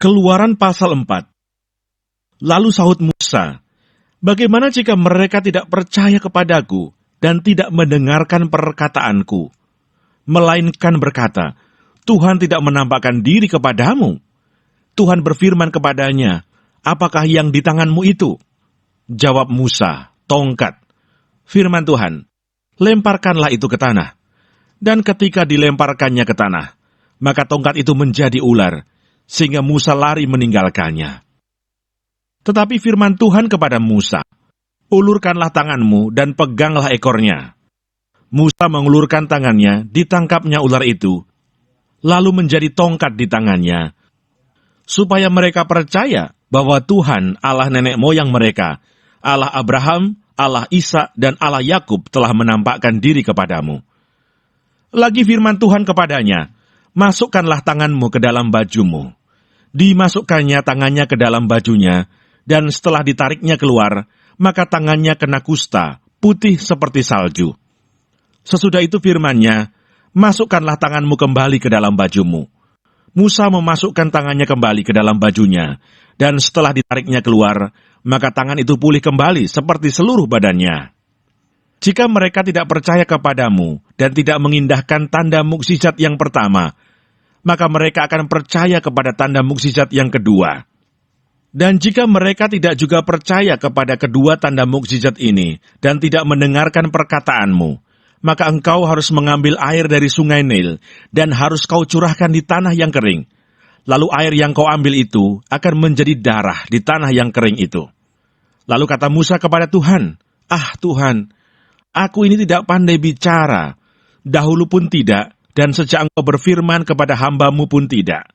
Keluaran pasal 4. Lalu sahut Musa, "Bagaimana jika mereka tidak percaya kepadaku dan tidak mendengarkan perkataanku, melainkan berkata, Tuhan tidak menampakkan diri kepadamu?" Tuhan berfirman kepadanya, "Apakah yang di tanganmu itu?" Jawab Musa, "Tongkat." Firman Tuhan, "Lemparkanlah itu ke tanah." Dan ketika dilemparkannya ke tanah, maka tongkat itu menjadi ular, sehingga Musa lari meninggalkannya. Tetapi firman Tuhan kepada Musa, "Ulurkanlah tanganmu dan peganglah ekornya." Musa mengulurkan tangannya, ditangkapnya ular itu, lalu menjadi tongkat di tangannya, supaya mereka percaya bahwa Tuhan Allah nenek moyang mereka, Allah Abraham, Allah Ishak, dan Allah Yakub telah menampakkan diri kepadamu. Lagi firman Tuhan kepadanya, "Masukkanlah tanganmu ke dalam bajumu." Dimasukkannya tangannya ke dalam bajunya, dan setelah ditariknya keluar, maka tangannya kena kusta, putih seperti salju. Sesudah itu firman-Nya, "Masukkanlah tanganmu kembali ke dalam bajumu." Musa memasukkan tangannya kembali ke dalam bajunya, dan setelah ditariknya keluar, maka tangan itu pulih kembali seperti seluruh badannya. Jika mereka tidak percaya kepadamu dan tidak mengindahkan tanda mukjizat yang pertama, maka mereka akan percaya kepada tanda mukjizat yang kedua. Dan jika mereka tidak juga percaya kepada kedua tanda mukjizat ini dan tidak mendengarkan perkataanmu, maka engkau harus mengambil air dari sungai Nil dan harus kau curahkan di tanah yang kering. Lalu air yang kau ambil itu akan menjadi darah di tanah yang kering itu. Lalu kata Musa kepada Tuhan, "Ah Tuhan, aku ini tidak pandai bicara, dahulu pun tidak, dan sejak engkau berfirman kepada hamba-Mu pun tidak,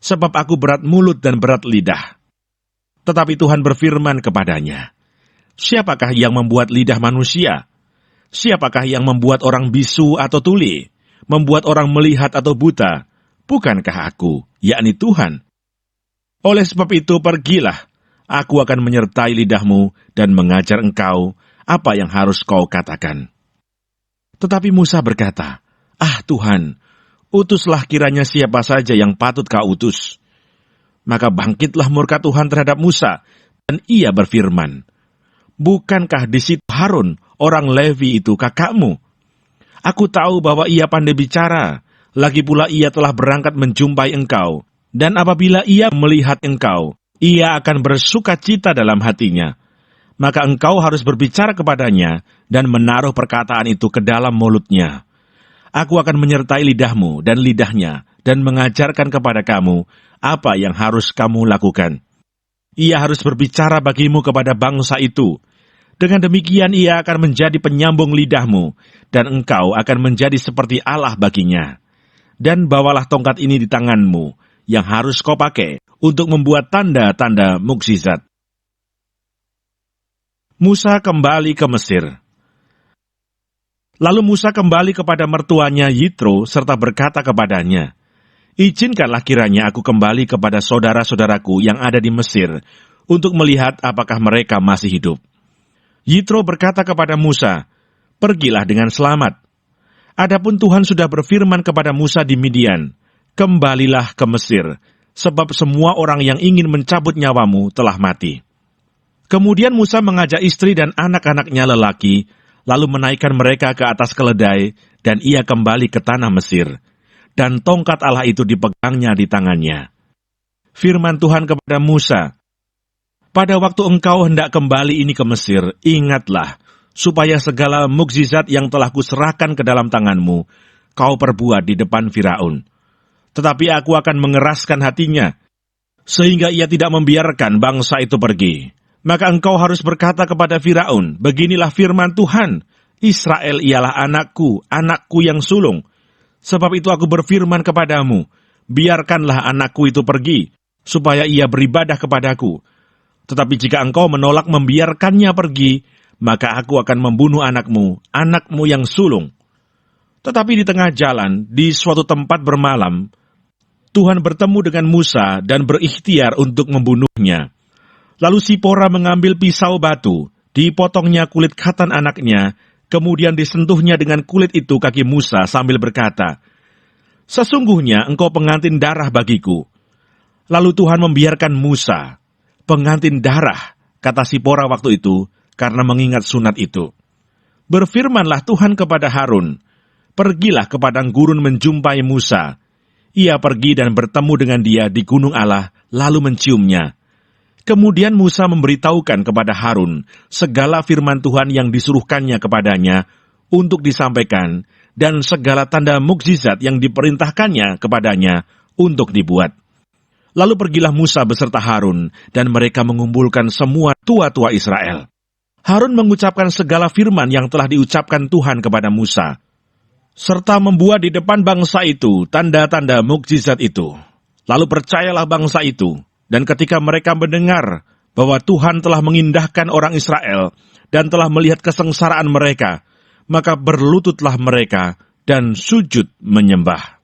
sebab aku berat mulut dan berat lidah." Tetapi Tuhan berfirman kepadanya, "Siapakah yang membuat lidah manusia? Siapakah yang membuat orang bisu atau tuli? Membuat orang melihat atau buta? Bukankah aku, yakni Tuhan? Oleh sebab itu pergilah, aku akan menyertai lidahmu dan mengajar engkau apa yang harus kau katakan." Tetapi Musa berkata, "Ah Tuhan, utuslah kiranya siapa saja yang patut kau utus." Maka bangkitlah murka Tuhan terhadap Musa, dan ia berfirman, "Bukankah di situ Harun, orang Levi itu kakakmu? Aku tahu bahwa ia pandai bicara, lagi pula ia telah berangkat menjumpai engkau, dan apabila ia melihat engkau, ia akan bersuka cita dalam hatinya. Maka engkau harus berbicara kepadanya, dan menaruh perkataan itu ke dalam mulutnya. Aku akan menyertai lidahmu dan lidahnya, dan mengajarkan kepada kamu apa yang harus kamu lakukan. Ia harus berbicara bagimu kepada bangsa itu. Dengan demikian ia akan menjadi penyambung lidahmu, dan engkau akan menjadi seperti Allah baginya. Dan bawalah tongkat ini di tanganmu, yang harus kau pakai untuk membuat tanda-tanda mukjizat." Musa kembali ke Mesir. Lalu Musa kembali kepada mertuanya Yitro serta berkata kepadanya, "Izinkanlah kiranya aku kembali kepada saudara-saudaraku yang ada di Mesir untuk melihat apakah mereka masih hidup." Yitro berkata kepada Musa, "Pergilah dengan selamat. Adapun Tuhan sudah berfirman kepada Musa di Midian, kembalilah ke Mesir, sebab semua orang yang ingin mencabut nyawamu telah mati." Kemudian Musa mengajak istri dan anak-anaknya lelaki, lalu menaikkan mereka ke atas keledai, dan ia kembali ke tanah Mesir. Dan tongkat Allah itu dipegangnya di tangannya. Firman Tuhan kepada Musa, "Pada waktu engkau hendak kembali ini ke Mesir, ingatlah, supaya segala mukjizat yang telah kuserahkan ke dalam tanganmu, kau perbuat di depan Firaun. Tetapi aku akan mengeraskan hatinya, sehingga ia tidak membiarkan bangsa itu pergi. Maka engkau harus berkata kepada Firaun, beginilah firman Tuhan, Israel ialah anakku, anakku yang sulung. Sebab itu aku berfirman kepadamu, biarkanlah anakku itu pergi, supaya ia beribadah kepadaku. Tetapi jika engkau menolak membiarkannya pergi, maka aku akan membunuh anakmu, anakmu yang sulung." Tetapi di tengah jalan, di suatu tempat bermalam, Tuhan bertemu dengan Musa dan berikhtiar untuk membunuhnya. Lalu Sipora mengambil pisau batu, dipotongnya kulit khatan anaknya, kemudian disentuhnya dengan kulit itu kaki Musa sambil berkata, "Sesungguhnya engkau pengantin darah bagiku. Lalu Tuhan membiarkan Musa, pengantin darah, kata Sipora waktu itu, karena mengingat sunat itu. Berfirmanlah Tuhan kepada Harun, pergilah ke padang gurun menjumpai Musa. Ia pergi dan bertemu dengan dia di gunung Allah, lalu menciumnya. Kemudian Musa memberitahukan kepada Harun segala firman Tuhan yang disuruhkannya kepadanya untuk disampaikan, dan segala tanda mukjizat yang diperintahkannya kepadanya untuk dibuat. Lalu pergilah Musa beserta Harun, dan mereka mengumpulkan semua tua-tua Israel. Harun mengucapkan segala firman yang telah diucapkan Tuhan kepada Musa, serta membuat di depan bangsa itu tanda-tanda mukjizat itu. Lalu percayalah bangsa itu, dan ketika mereka mendengar bahwa Tuhan telah mengindahkan orang Israel dan telah melihat kesengsaraan mereka, maka berlututlah mereka dan sujud menyembah.